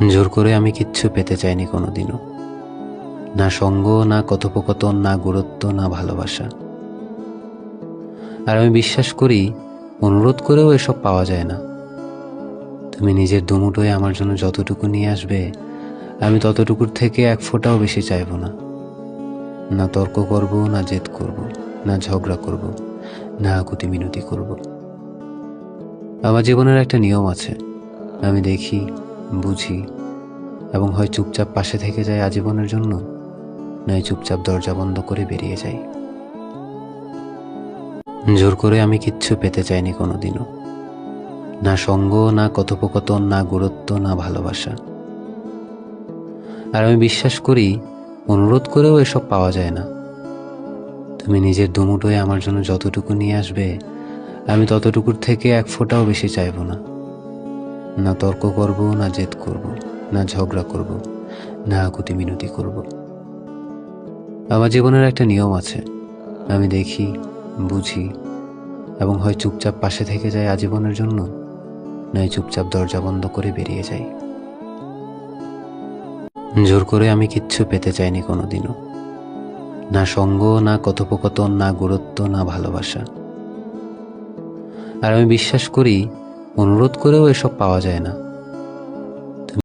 জোর করে আমি কিচ্ছু পেতে চাইনি কোনোদিনও। না সঙ্গ, না কথোপকথন, না গুরুত্ব, না ভালোবাসা। আর আমি বিশ্বাস করি অনুরোধ করেও এসব পাওয়া যায় না। তুমি নিজের দুমুঠোয় আমার জন্য যতটুকু নিয়ে আসবে, আমি ততটুকুর থেকে এক ফোঁটাও বেশি চাইব না। না তর্ক করব, না জেদ করব, না ঝগড়া করব, না আকুতি মিনতি করব। আমার জীবনের একটা নিয়ম আছে, আমি দেখি, বুঝি এবং হয় চুপচাপ পাশে থেকে যাই আজীবনের জন্য, নয় চুপচাপ দরজা বন্ধ করে বেরিয়ে যাই। জোর করে আমি কিচ্ছু পেতে চাইনি কোনোদিনও। না সঙ্গ, না কথোপকথন, না গুরুত্ব, না ভালোবাসা। আর আমি বিশ্বাস করি অনুরোধ করেও এসব পাওয়া যায় না। তুমি নিজের দুমুঠোয় আমার জন্য যতটুকু নিয়ে আসবে, আমি ততটুকুর থেকে এক ফোঁটাও বেশি চাইব না। না তর্ক করব, না জেদ করব, না ঝগড়া করব, না আকুতি মিনতি করব। আমার জীবনের একটা নিয়ম আছে, আমি দেখি, বুঝি এবং হয় চুপচাপ পাশে থেকে যাই আজীবনের জন্য, নয় চুপচাপ দরজা বন্ধ করে বেরিয়ে যাই। জোর করে আমি কিচ্ছু পেতে চাইনি কোনোদিনও। না সঙ্গ, না কথোপকথন, না গুরুত্ব, না ভালোবাসা। আর আমি বিশ্বাস করি অনুরোধ করেও এসব পাওয়া যায় না।